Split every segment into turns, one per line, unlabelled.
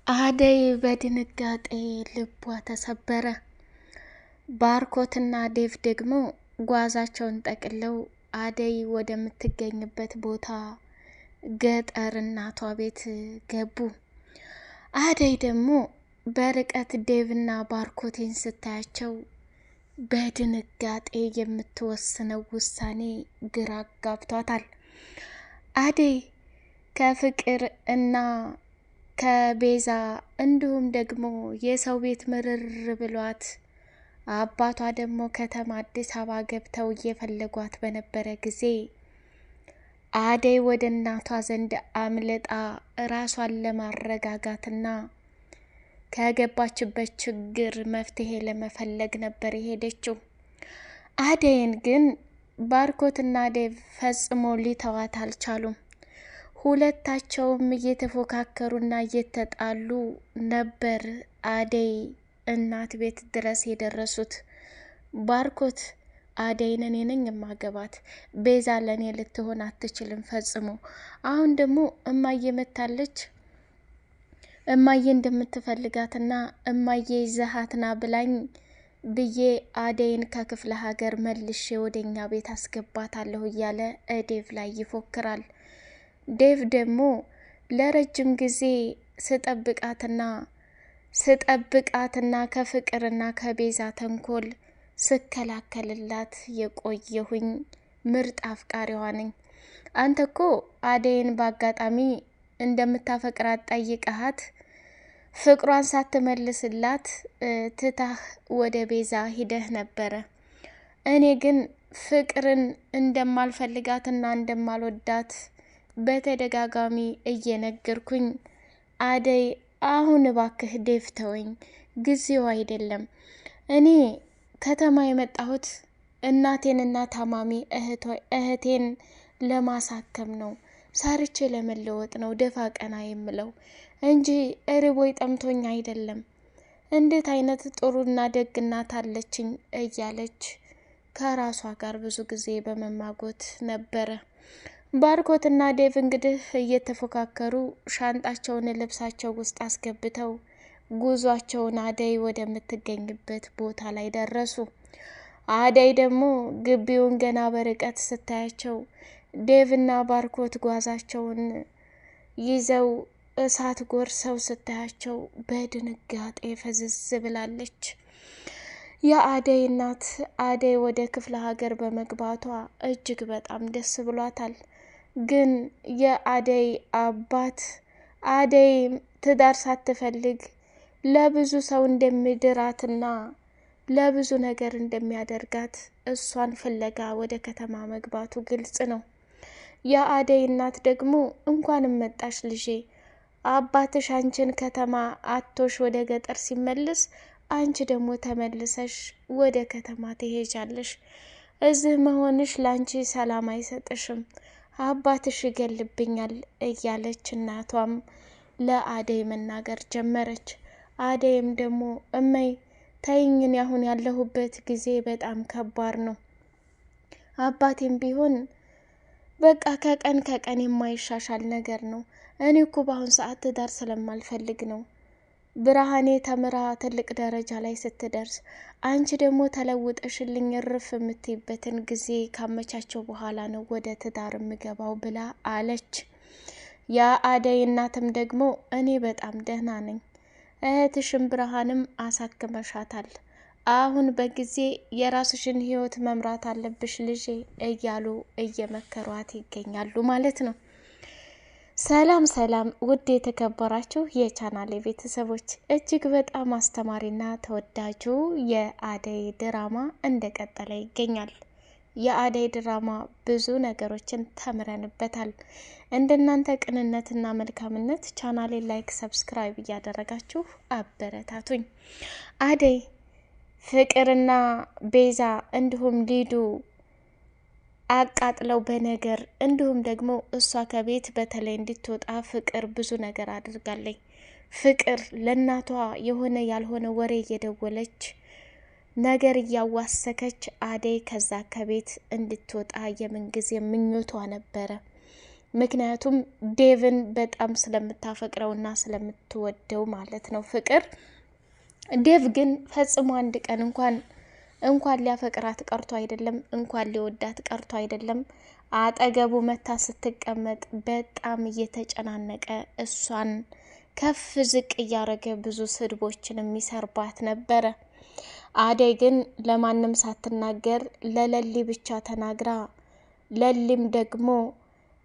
አደይ በድንጋጤ ልቧ ተሰበረ። ባርኮትና ዴቭ ደግሞ ጓዛቸውን ጠቅለው አደይ ወደምትገኝበት ቦታ ገጠር እናቷ ቤት ገቡ። አደይ ደግሞ በርቀት ዴቭና ባርኮቴን ስታያቸው በድንጋጤ የምትወስነው ውሳኔ ግራ ጋብቷታል። አደይ ከፍቅር እና ከቤዛ እንዲሁም ደግሞ የሰው ቤት ምርር ብሏት አባቷ ደግሞ ከተማ አዲስ አበባ ገብተው እየፈለጓት በነበረ ጊዜ አደይ ወደ እናቷ ዘንድ አምልጣ ራሷን ለማረጋጋትና ከገባችበት ችግር መፍትሄ ለመፈለግ ነበር የሄደችው። አደይን ግን ባርኮትና ዴቭ ፈጽሞ ሊተዋት አልቻሉም። ሁለታቸውም እየተፎካከሩና እየተጣሉ ነበር አደይ እናት ቤት ድረስ የደረሱት። ባርኮት አደይን እኔ ነኝ የማገባት፣ ቤዛ ለኔ ልትሆን አትችልም ፈጽሞ። አሁን ደግሞ እማዬ መታለች፣ እማዬ እንደምትፈልጋትና እማዬ ይዘሃትና ብላኝ ብዬ አደይን ከክፍለ ሀገር መልሼ ወደኛ ቤት አስገባታለሁ እያለ ዴቭ ላይ ይፎክራል። ዴቭ ደግሞ ለረጅም ጊዜ ስጠብቃትና ከፍቅርና ከቤዛ ተንኮል ስከላከልላት የቆየሁኝ ምርጥ አፍቃሪዋ ነኝ። አንተ እኮ አደይን በአጋጣሚ እንደምታፈቅራት ጠይቀሃት ፍቅሯን ሳትመልስላት ትታህ ወደ ቤዛ ሂደህ ነበረ። እኔ ግን ፍቅርን እንደማልፈልጋትና እንደማልወዳት በተደጋጋሚ እየነገርኩኝ አደይ አሁን እባክህ ዴቭ ተወኝ፣ ጊዜው አይደለም። እኔ ከተማ የመጣሁት እናቴንና ታማሚ እህቴን ለማሳከም ነው፣ ሰርቼ ለመለወጥ ነው ደፋ ቀና የምለው እንጂ እርቦይ ጠምቶኝ አይደለም። እንዴት አይነት ጥሩና ደግ እናት አለችኝ እያለች ከራሷ ጋር ብዙ ጊዜ በመማጎት ነበረ። ባርኮትና ዴቭ እንግዲህ እየተፎካከሩ ሻንጣቸውን ልብሳቸው ውስጥ አስገብተው ጉዟቸውን አደይ ወደምትገኝበት ቦታ ላይ ደረሱ። አደይ ደግሞ ግቢውን ገና በርቀት ስታያቸው ዴቭና ባርኮት ጓዛቸውን ይዘው እሳት ጎርሰው ስታያቸው በድንጋጤ ፈዝዝ ብላለች። የአደይ እናት አደይ ወደ ክፍለ ሀገር በመግባቷ እጅግ በጣም ደስ ብሏታል። ግን የአደይ አባት አደይ ትዳር ሳትፈልግ ለብዙ ሰው እንደሚድራትና ለብዙ ነገር እንደሚያደርጋት እሷን ፍለጋ ወደ ከተማ መግባቱ ግልጽ ነው። የአደይ እናት ደግሞ እንኳንም መጣሽ ልጄ፣ አባትሽ አንቺን ከተማ አቶሽ ወደ ገጠር ሲመልስ አንቺ ደግሞ ተመልሰሽ ወደ ከተማ ትሄጃለሽ። እዚህ መሆንሽ ላንቺ ሰላም አይሰጥሽም፣ አባትሽ ይገልብኛል እያለች እናቷም ለአደይ መናገር ጀመረች። አደይም ደግሞ እመይ ተይኝን፣ አሁን ያለሁበት ጊዜ በጣም ከባድ ነው። አባቴም ቢሆን በቃ ከቀን ከቀን የማይሻሻል ነገር ነው። እኔ እኮ በአሁን ሰዓት ትዳር ስለማልፈልግ ነው። ብርሃኔ ተምራ ትልቅ ደረጃ ላይ ስትደርስ አንቺ ደግሞ ተለውጠሽልኝ እርፍ የምትይበትን ጊዜ ካመቻቸው በኋላ ነው ወደ ትዳር የምገባው ብላ አለች። የአደይ እናትም ደግሞ እኔ በጣም ደህና ነኝ፣ እህትሽም ብርሃንም አሳክመሻታል፣ አሁን በጊዜ የራስሽን ህይወት መምራት አለብሽ ልጄ እያሉ እየመከሯት ይገኛሉ ማለት ነው። ሰላም ሰላም፣ ውድ የተከበራችሁ የቻናሌ ቤተሰቦች፣ እጅግ በጣም አስተማሪና ተወዳጁ የአደይ ድራማ እንደቀጠለ ይገኛል። የአደይ ድራማ ብዙ ነገሮችን ተምረንበታል። እንደናንተ ቅንነትና መልካምነት ቻናሌ ላይክ፣ ሰብስክራይብ እያደረጋችሁ አበረታቱኝ። አደይ ፍቅርና ቤዛ እንዲሁም ሊዱ አቃጥለው በነገር እንዲሁም ደግሞ እሷ ከቤት በተለይ እንድትወጣ ፍቅር ብዙ ነገር አድርጋለች። ፍቅር ለእናቷ የሆነ ያልሆነ ወሬ እየደወለች ነገር እያዋሰከች አደይ ከዛ ከቤት እንድትወጣ የምንጊዜ ምኞቷ ነበረ። ምክንያቱም ዴቭን በጣም ስለምታፈቅረውና ስለምትወደው ማለት ነው ፍቅር። ዴቭ ግን ፈጽሞ አንድ ቀን እንኳን ሊያፈቅራት ቀርቶ አይደለም እንኳን ሊወዳት ቀርቶ አይደለም አጠገቡ መታ ስትቀመጥ በጣም እየተጨናነቀ እሷን ከፍ ዝቅ እያረገ ብዙ ስድቦችን የሚሰርባት ነበረ። አደይ ግን ለማንም ሳትናገር ለለሊ ብቻ ተናግራ፣ ለሊም ደግሞ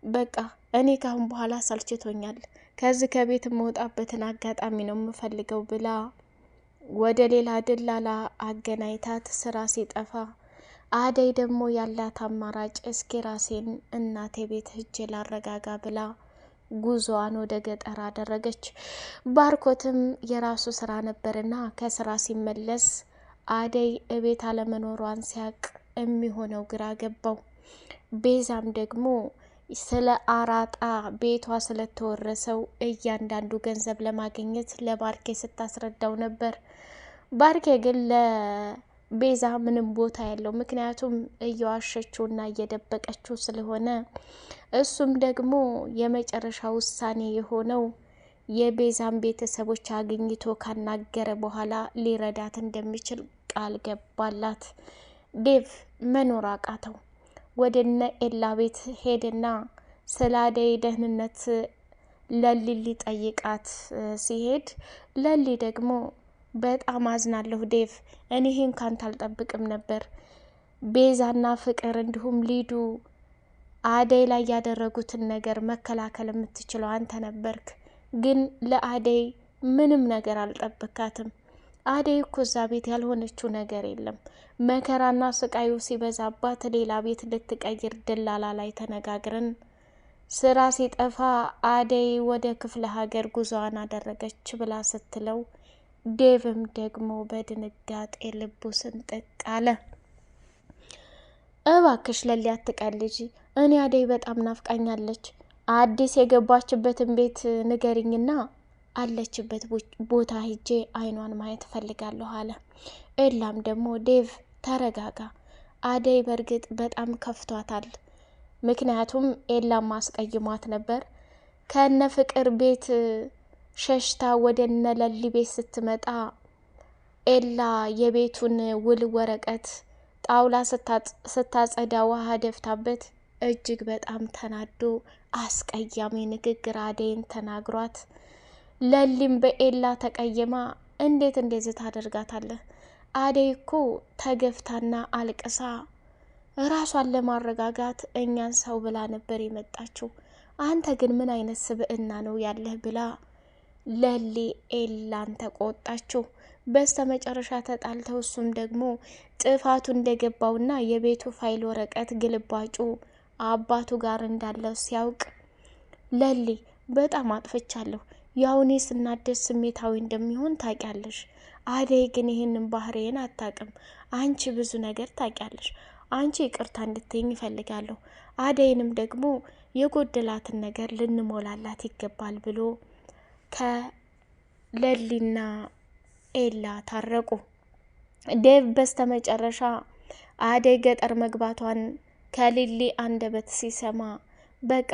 በቃ እኔ ካሁን በኋላ ሰልችቶኛል፣ ከዚህ ከቤት የምወጣበትን አጋጣሚ ነው የምፈልገው ብላ ወደ ሌላ ደላላ አገናኝታት ስራ ሲጠፋ፣ አደይ ደግሞ ያላት አማራጭ እስኪ ራሴን እናቴ ቤት ሂጄ ላረጋጋ ብላ ጉዞዋን ወደ ገጠር አደረገች። ባርኮትም የራሱ ስራ ነበርና ከስራ ሲመለስ አደይ እቤት አለመኖሯን ሲያቅ የሚሆነው ግራ ገባው። ቤዛም ደግሞ ስለ አራጣ ቤቷ ስለተወረሰው እያንዳንዱ ገንዘብ ለማግኘት ለባርኬ ስታስረዳው ነበር። ባርኬ ግን ለቤዛ ምንም ቦታ ያለው ምክንያቱም እየዋሸችውና እየደበቀችው ስለሆነ፣ እሱም ደግሞ የመጨረሻ ውሳኔ የሆነው የቤዛን ቤተሰቦች አግኝቶ ካናገረ በኋላ ሊረዳት እንደሚችል ቃል ገባላት። ዴቭ መኖር አቃተው። ወደ እነ ኤላ ቤት ሄድና ስለ አደይ ደህንነት ለሊ ሊጠይቃት ሲሄድ፣ ለሊ ደግሞ በጣም አዝናለሁ ዴቭ፣ እኔ ይህን ካንተ አልጠብቅም ነበር። ቤዛና ፍቅር እንዲሁም ሊዱ አደይ ላይ ያደረጉትን ነገር መከላከል የምትችለው አንተ ነበርክ። ግን ለአደይ ምንም ነገር አልጠብካትም። አደይ እኮ እዛ ቤት ያልሆነችው ነገር የለም። መከራና ስቃዩ ሲበዛባት ሌላ ቤት ልትቀይር ደላላ ላይ ተነጋግረን ስራ ሲጠፋ አደይ ወደ ክፍለ ሀገር ጉዞዋን አደረገች ብላ ስትለው፣ ዴቭም ደግሞ በድንጋጤ ልቡ ስንጥቅ አለ። እባክሽ ለሊ አትቀልጂ፣ እኔ አደይ በጣም ናፍቃኛለች። አዲስ የገባችበትን ቤት ንገሪኝና አለችበት ቦታ ሂጄ አይኗን ማየት ፈልጋለሁ አለ። ኤላም ደግሞ ዴቭ ተረጋጋ፣ አደይ በእርግጥ በጣም ከፍቷታል። ምክንያቱም ኤላም ማስቀይሟት ነበር። ከነ ፍቅር ቤት ሸሽታ ወደ እነ ለሊ ቤት ስትመጣ ኤላ የቤቱን ውል ወረቀት ጣውላ ስታጸዳ ውሃ ደፍታበት እጅግ በጣም ተናዶ አስቀያሚ ንግግር አደይን ተናግሯት፣ ለሊም በኤላ ተቀይማ እንዴት እንደዚህ ታደርጋታለህ? አደይ እኮ ተገፍታና አልቅሳ ራሷን ለማረጋጋት እኛን ሰው ብላ ነበር የመጣችው። አንተ ግን ምን አይነት ስብዕና ነው ያለህ? ብላ ለሊ ኤላን ተቆጣችው። በስተ መጨረሻ ተጣልተው እሱም ደግሞ ጥፋቱ እንደገባውና የቤቱ ፋይል ወረቀት ግልባጩ አባቱ ጋር እንዳለው ሲያውቅ፣ ለሊ በጣም አጥፍቻለሁ፣ ያውኔ ስናደስ ስሜታዊ እንደሚሆን ታውቂያለሽ። አደይ ግን ይህንን ባህሪዬን አታውቅም። አንቺ ብዙ ነገር ታውቂያለሽ። አንቺ ይቅርታ እንድትይኝ ይፈልጋለሁ። አደይንም ደግሞ የጎደላትን ነገር ልንሞላላት ይገባል ብሎ ከለሊና ኤላ ታረቁ። ዴቭ በስተመጨረሻ አደይ ገጠር መግባቷን ከሊሊ አንደበት ሲሰማ በቃ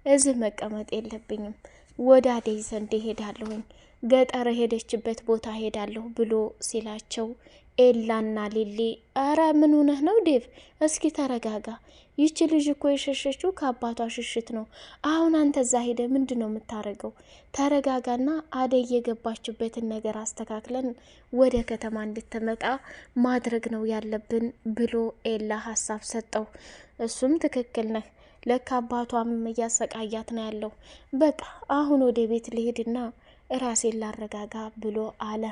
እዚህ መቀመጥ የለብኝም፣ ወደ አደይ ዘንድ ሄዳለሁኝ፣ ገጠር ሄደችበት ቦታ ሄዳለሁ ብሎ ሲላቸው ኤላና ሊሊ አረ ምን ሆነህ ነው ዴቭ? እስኪ ተረጋጋ። ይቺ ልጅ እኮ የሸሸችው ከአባቷ ሽሽት ነው። አሁን አንተ እዛ ሄደ ምንድን ነው የምታረገው? ተረጋጋና አደይ የገባችበትን ነገር አስተካክለን ወደ ከተማ እንድትመጣ ማድረግ ነው ያለብን ብሎ ኤላ ሀሳብ ሰጠው። እሱም ትክክል ነህ፣ ለካ አባቷም እያሰቃያት ነው ያለው። በቃ አሁን ወደ ቤት ልሄድና ራሴን ላረጋጋ ብሎ አለ።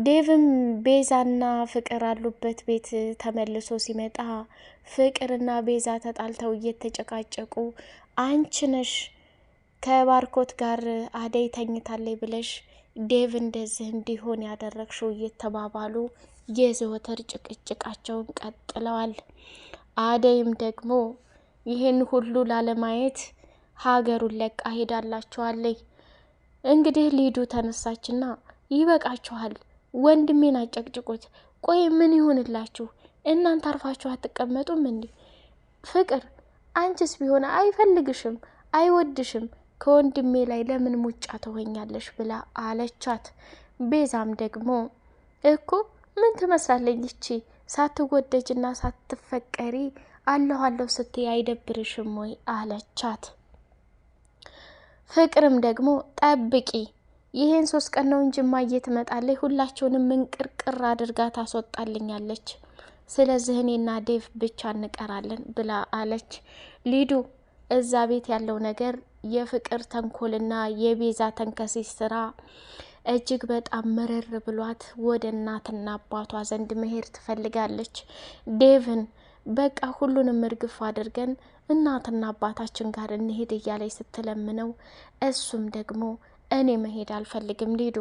ዴቭም ቤዛና ፍቅር አሉበት ቤት ተመልሶ ሲመጣ ፍቅርና ቤዛ ተጣልተው እየተጨቃጨቁ አንቺ ነሽ ከባርኮት ጋር አደይ ተኝታለች ብለሽ ዴቭ እንደዚህ እንዲሆን ያደረግሽው እየተባባሉ የዘወትር ጭቅጭቃቸውን ቀጥለዋል። አደይም ደግሞ ይህን ሁሉ ላለማየት ሀገሩን ለቃ ሄዳላችኋለች። እንግዲህ ሊዱ ተነሳችና ይበቃችኋል፣ ወንድሜን አጨቅጭቁት። ቆይ ምን ይሆንላችሁ? እናንተ አርፋችሁ አትቀመጡም እንዴ? ፍቅር አንቺስ ቢሆን አይፈልግሽም። አይወድሽም፣ ከወንድሜ ላይ ለምን ሙጫ ትሆኛለሽ ብላ አለቻት። ቤዛም ደግሞ እኮ ምን ትመስላለች ይቺ ሳትወደጅና ሳትፈቀሪ አለሁ ስትይ አይደብርሽም ወይ አለቻት። ፍቅርም ደግሞ ጠብቂ፣ ይሄን 3 ቀን ነው እንጂ ማየ ትመጣለች፣ ሁላችሁንም ምንቅርቅር አድርጋ ታስወጣልኛለች። ስለዚህ እኔና ዴቭ ብቻ እንቀራለን ብላ አለች። ሊዱ እዛ ቤት ያለው ነገር የፍቅር ተንኮልና የቤዛ ተንከሲስ ስራ እጅግ በጣም መረር ብሏት ወደ እናትና አባቷ ዘንድ መሄድ ትፈልጋለች። ዴቭን በቃ ሁሉንም እርግፍ አድርገን እናትና አባታችን ጋር እንሄድ እያለች ስትለምነው፣ እሱም ደግሞ እኔ መሄድ አልፈልግም ሊዱ፣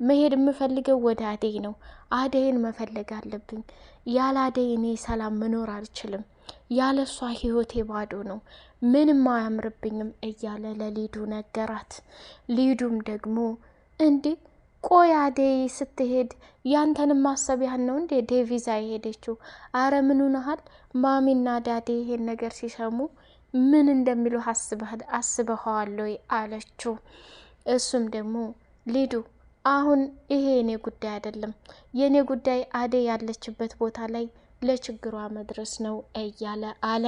መሄድ የምፈልገው ወደ አደይ ነው። አደይን መፈለግ አለብኝ። ያለ አደይ እኔ ሰላም መኖር አልችልም። ያለ እሷ ህይወቴ ባዶ ነው፣ ምንም አያምርብኝም እያለ ለሊዱ ነገራት። ሊዱም ደግሞ እንዴ ቆይ አደይ ስትሄድ ያንተንም ማሰቢያን ነው እንዴ ዴቪዛ የሄደችው? አረ ምን ሆነሃል? ማሚና ዳዴ ይሄን ነገር ሲሰሙ ምን እንደሚሉ አስበኸዋል ወይ አለችው። እሱም ደግሞ ሊዱ አሁን ይሄ የኔ ጉዳይ አይደለም፣ የኔ ጉዳይ አደይ ያለችበት ቦታ ላይ ለችግሯ መድረስ ነው እያለ አለ።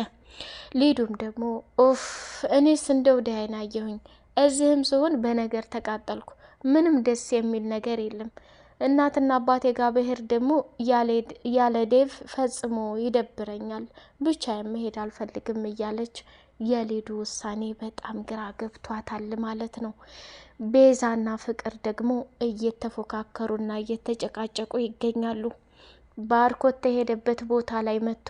ሊዱም ደግሞ ኡፍ እኔስ እንደው ዳይና አየሁኝ፣ እዚህም ሲሆን በነገር ተቃጠልኩ፣ ምንም ደስ የሚል ነገር የለም። እናትና አባቴ ጋር ብሄር ደግሞ ያለ ዴቭ ፈጽሞ ይደብረኛል፣ ብቻ መሄድ አልፈልግም እያለች የሊዱ ውሳኔ በጣም ግራ ገብቷታል ማለት ነው። ቤዛና ፍቅር ደግሞ እየተፎካከሩና እየተጨቃጨቁ ይገኛሉ። ባርኮት የሄደበት ቦታ ላይ መጥቶ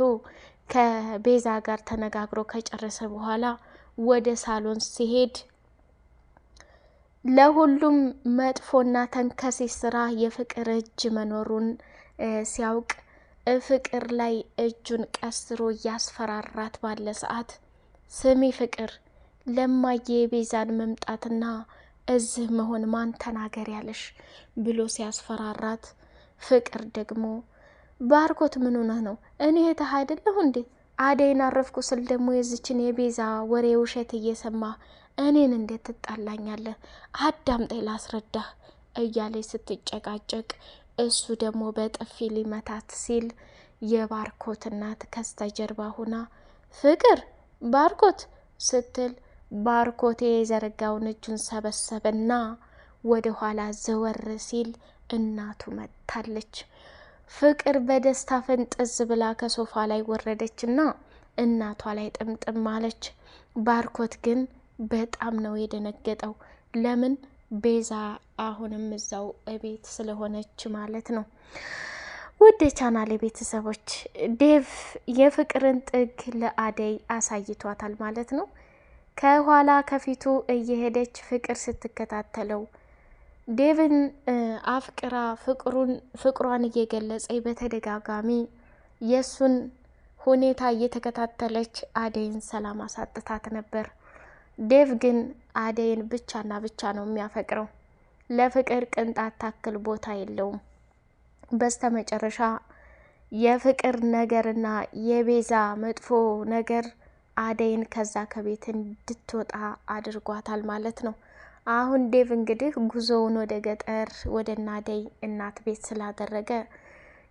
ከቤዛ ጋር ተነጋግሮ ከጨረሰ በኋላ ወደ ሳሎን ሲሄድ ለሁሉም መጥፎና ተንከሲስ ስራ የፍቅር እጅ መኖሩን ሲያውቅ ፍቅር ላይ እጁን ቀስሮ እያስፈራራት ባለ ሰዓት ስሚ ፍቅር፣ ለማየ የቤዛን መምጣትና እዚህ መሆን ማን ተናገር ያለሽ ብሎ ሲያስፈራራት፣ ፍቅር ደግሞ ባርኮት ምን ሆነህ ነው? እኔ እህትህ አይደለሁ እንዴ? አደይን አረፍኩ ስል ደግሞ የዚችን የቤዛ ወሬ ውሸት እየሰማ እኔን እንዴት ትጣላኛለህ? አዳምጠኝ ላስረዳህ እያለች ስትጨቃጨቅ፣ እሱ ደግሞ በጥፊ ሊመታት ሲል የባርኮት እናት ከስተጀርባ ሁና ፍቅር ባርኮት ስትል ባርኮቴ የዘረጋውን እጁን ሰበሰበና ወደ ኋላ ዘወር ሲል እናቱ መታለች። ፍቅር በደስታ ፍንጥዝ ብላ ከሶፋ ላይ ወረደችና እናቷ ላይ ጥምጥም አለች። ባርኮት ግን በጣም ነው የደነገጠው። ለምን? ቤዛ አሁንም እዛው እቤት ስለሆነች ማለት ነው። ውድ የቻናሌ ቤተሰቦች ዴቭ የፍቅርን ጥግ ለአደይ አሳይቷታል ማለት ነው። ከኋላ ከፊቱ እየሄደች ፍቅር ስትከታተለው ዴቭን አፍቅራ ፍቅሯን እየገለጸ በተደጋጋሚ የሱን ሁኔታ እየተከታተለች አደይን ሰላም አሳጥታት ነበር። ዴቭ ግን አደይን ብቻና ብቻ ነው የሚያፈቅረው። ለፍቅር ቅንጣት ታክል ቦታ የለውም። በስተመጨረሻ የፍቅር ነገርና የቤዛ መጥፎ ነገር አደይን ከዛ ከቤት እንድትወጣ አድርጓታል ማለት ነው። አሁን ዴቭ እንግዲህ ጉዞውን ወደ ገጠር ወደ አደይ እናት ቤት ስላደረገ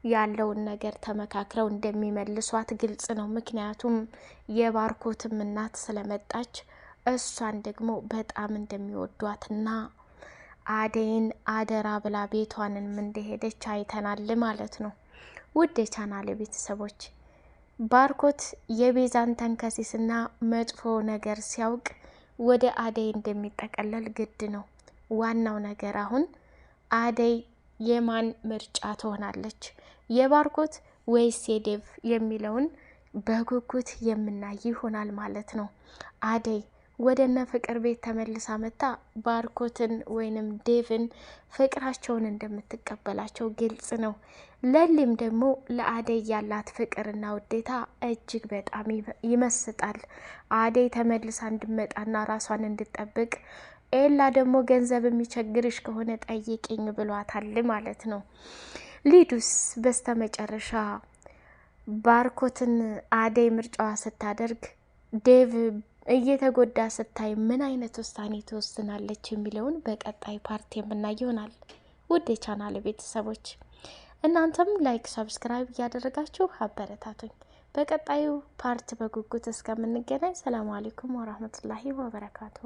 ያለውን ነገር ተመካክረው እንደሚመልሷት ግልጽ ነው። ምክንያቱም የባርኮትም እናት ስለመጣች እሷን ደግሞ በጣም እንደሚወዷትና አደይን አደራ ብላ ቤቷንም እንደሄደች አይተናል ማለት ነው። ውድ የቻናሌ ቤተሰቦች ባርኮት የቤዛን ተንከሲስና መጥፎ ነገር ሲያውቅ ወደ አደይ እንደሚጠቀለል ግድ ነው። ዋናው ነገር አሁን አደይ የማን ምርጫ ትሆናለች? የባርኮት ወይስ የዴቭ የሚለውን በጉጉት የምናይ ይሆናል ማለት ነው። አደይ ወደነ ፍቅር ቤት ተመልሳ መጣ ባርኮትን ወይንም ዴቭን ፍቅራቸውን እንደምትቀበላቸው ግልጽ ነው። ለሊም ደግሞ ለአደይ ያላት ፍቅርና ውዴታ እጅግ በጣም ይመስጣል። አደይ ተመልሳ እንድመጣና ራሷን እንድጠብቅ ኤላ ደግሞ ገንዘብ የሚቸግርሽ ከሆነ ጠይቂኝ ብሏታል ማለት ነው። ሊዱስ በስተመጨረሻ ባርኮትን አደይ ምርጫዋ ስታደርግ ዴቭ እየተጎዳ ስታይ ምን አይነት ውሳኔ ትወስናለች የሚለውን በቀጣይ ፓርት የምናይ ይሆናል። ውድ የቻናል ቤተሰቦች እናንተም ላይክ፣ ሰብስክራይብ እያደረጋችሁ አበረታቱኝ። በቀጣዩ ፓርት በጉጉት እስከምንገናኝ ሰላም አለይኩም ወራህመቱላሂ ወበረካቱ።